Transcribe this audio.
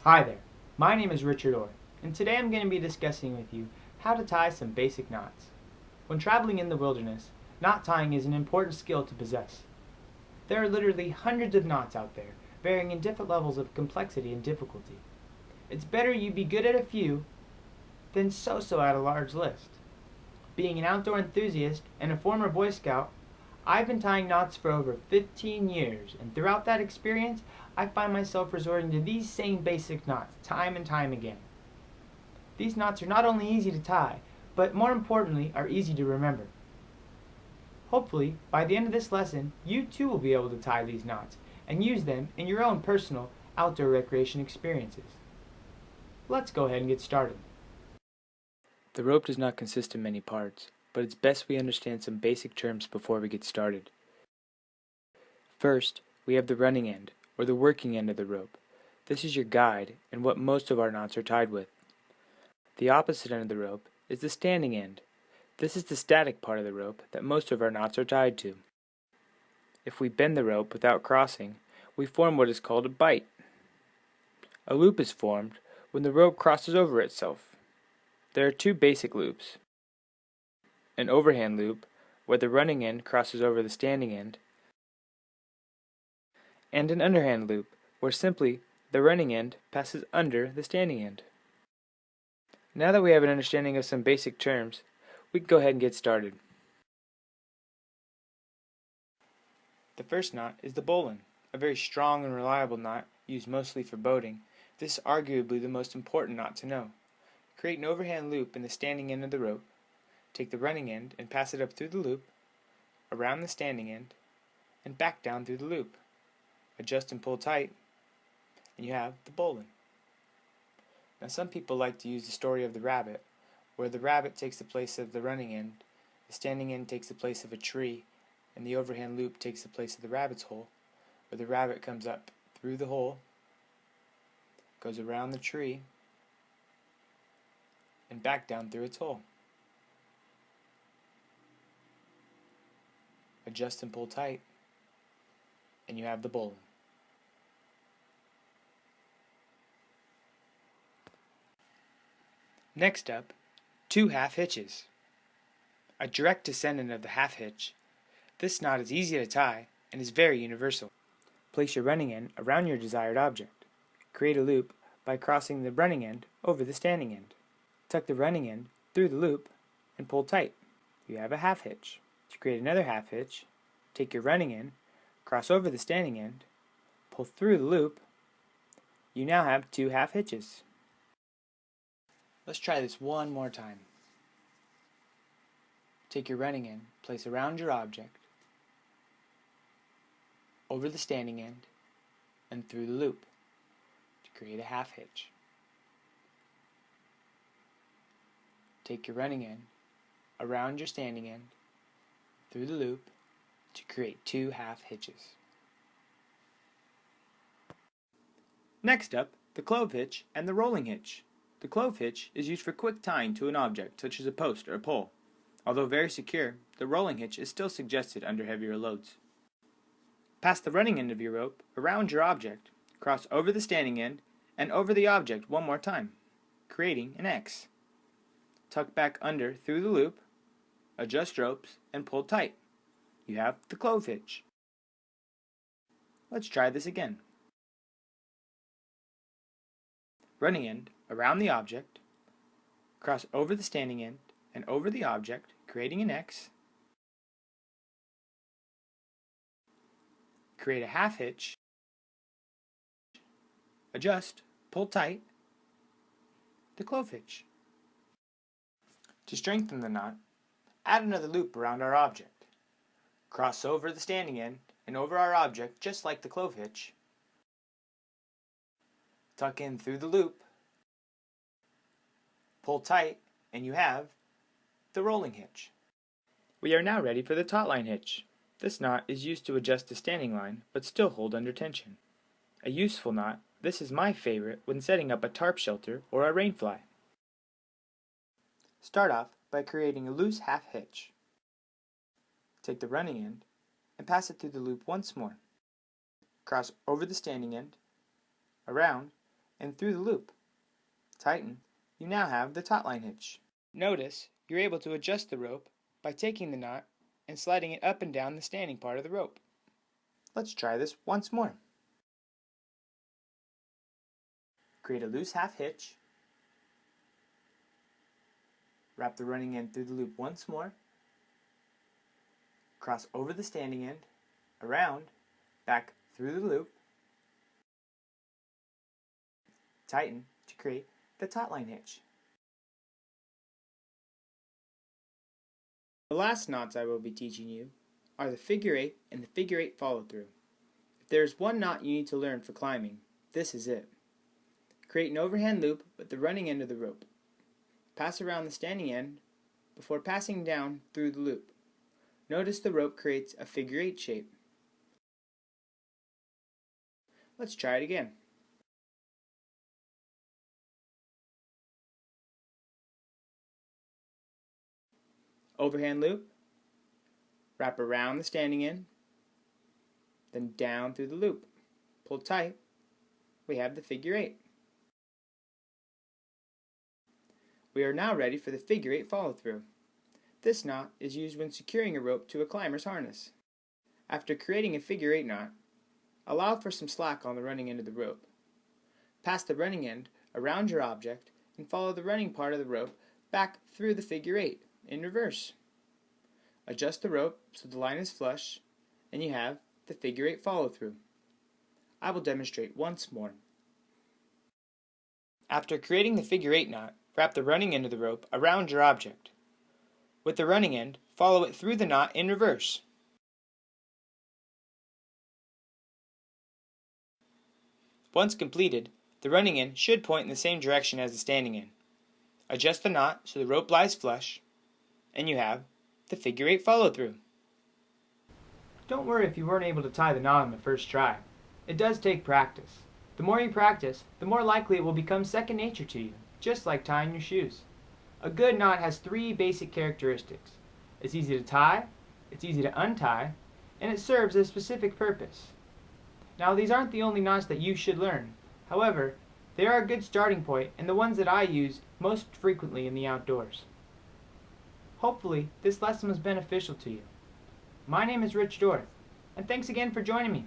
Hi there, my name is Richard Orr, and today I'm going to be discussing with you how to tie some basic knots. When traveling in the wilderness, knot tying is an important skill to possess. There are literally hundreds of knots out there, varying in different levels of complexity and difficulty. It's better you be good at a few than so-so at a large list. Being an outdoor enthusiast and a former Boy Scout, I've been tying knots for over 15 years, and throughout that experience, I find myself resorting to these same basic knots time and time again. These knots are not only easy to tie, but more importantly, are easy to remember. Hopefully, by the end of this lesson, you too will be able to tie these knots and use them in your own personal outdoor recreation experiences. Let's go ahead and get started. The rope does not consist of many parts, but it's best we understand some basic terms before we get started. First, we have the running end, or the working end of the rope. This is your guide and what most of our knots are tied with. The opposite end of the rope is the standing end. This is the static part of the rope that most of our knots are tied to. If we bend the rope without crossing, we form what is called a bight. A loop is formed when the rope crosses over itself. There are two basic loops: an overhand loop, where the running end crosses over the standing end, and an underhand loop, where simply the running end passes under the standing end. Now that we have an understanding of some basic terms, we can go ahead and get started. The first knot is the bowline, a very strong and reliable knot used mostly for boating. This is arguably the most important knot to know. Create an overhand loop in the standing end of the rope. Take the running end and pass it up through the loop, around the standing end, and back down through the loop. Adjust and pull tight, and you have the bowline. Now some people like to use the story of the rabbit, where the rabbit takes the place of the running end, the standing end takes the place of a tree, and the overhand loop takes the place of the rabbit's hole, where the rabbit comes up through the hole, goes around the tree, and back down through its hole. Adjust and pull tight, and you have the bowline. Next up, two half hitches. A direct descendant of the half hitch, this knot is easy to tie and is very universal. Place your running end around your desired object. Create a loop by crossing the running end over the standing end. Tuck the running end through the loop and pull tight. You have a half hitch. To create another half hitch, take your running end, cross over the standing end, pull through the loop. You now have two half hitches. Let's try this one more time. Take your running end, place around your object, over the standing end, and through the loop to create a half hitch. Take your running end, around your standing end, through the loop to create two half hitches. Next up, the clove hitch and the rolling hitch. The clove hitch is used for quick tying to an object such as a post or a pole. Although very secure, the rolling hitch is still suggested under heavier loads. Pass the running end of your rope around your object, cross over the standing end, and over the object one more time, creating an X. Tuck back under through the loop, adjust ropes, and pull tight. You have the clove hitch. Let's try this again. Running end around the object, cross over the standing end and over the object, creating an X. Create a half hitch, adjust, pull tight, the clove hitch. To strengthen the knot, add another loop around our object. Cross over the standing end and over our object just like the clove hitch. Tuck in through the loop, pull tight, and you have the rolling hitch. We are now ready for the taut line hitch. This knot is used to adjust the standing line but still hold under tension. A useful knot, this is my favorite when setting up a tarp shelter or a rain fly. Start off by creating a loose half hitch. Take the running end and pass it through the loop once more. Cross over the standing end, around, and through the loop. Tighten. You now have the taut line hitch. Notice you're able to adjust the rope by taking the knot and sliding it up and down the standing part of the rope. Let's try this once more. Create a loose half hitch. Wrap the running end through the loop once more. Cross over the standing end, around, back through the loop. Tighten to create the taut line hitch. The last knots I will be teaching you are the figure 8 and the figure 8 follow through. If there is one knot you need to learn for climbing, this is it. Create an overhand loop with the running end of the rope. Pass around the standing end before passing down through the loop. Notice the rope creates a figure 8 shape. Let's try it again. Overhand loop, wrap around the standing end, then down through the loop. Pull tight, we have the figure 8. We are now ready for the figure 8 follow through. This knot is used when securing a rope to a climber's harness. After creating a figure 8 knot, allow for some slack on the running end of the rope. Pass the running end around your object and follow the running part of the rope back through the figure 8 in reverse. Adjust the rope so the line is flush and you have the figure 8 follow through. I will demonstrate once more. After creating the figure 8 knot, wrap the running end of the rope around your object. With the running end, follow it through the knot in reverse. Once completed, the running end should point in the same direction as the standing end. Adjust the knot so the rope lies flush, and you have the figure 8 follow through. Don't worry if you weren't able to tie the knot on the first try. It does take practice. The more you practice, the more likely it will become second nature to you, just like tying your shoes. A good knot has 3 basic characteristics. It's easy to tie, it's easy to untie, and it serves a specific purpose. Now, these aren't the only knots that you should learn. However, they are a good starting point and the ones that I use most frequently in the outdoors. Hopefully, this lesson was beneficial to you. My name is Rich Dorth, and thanks again for joining me.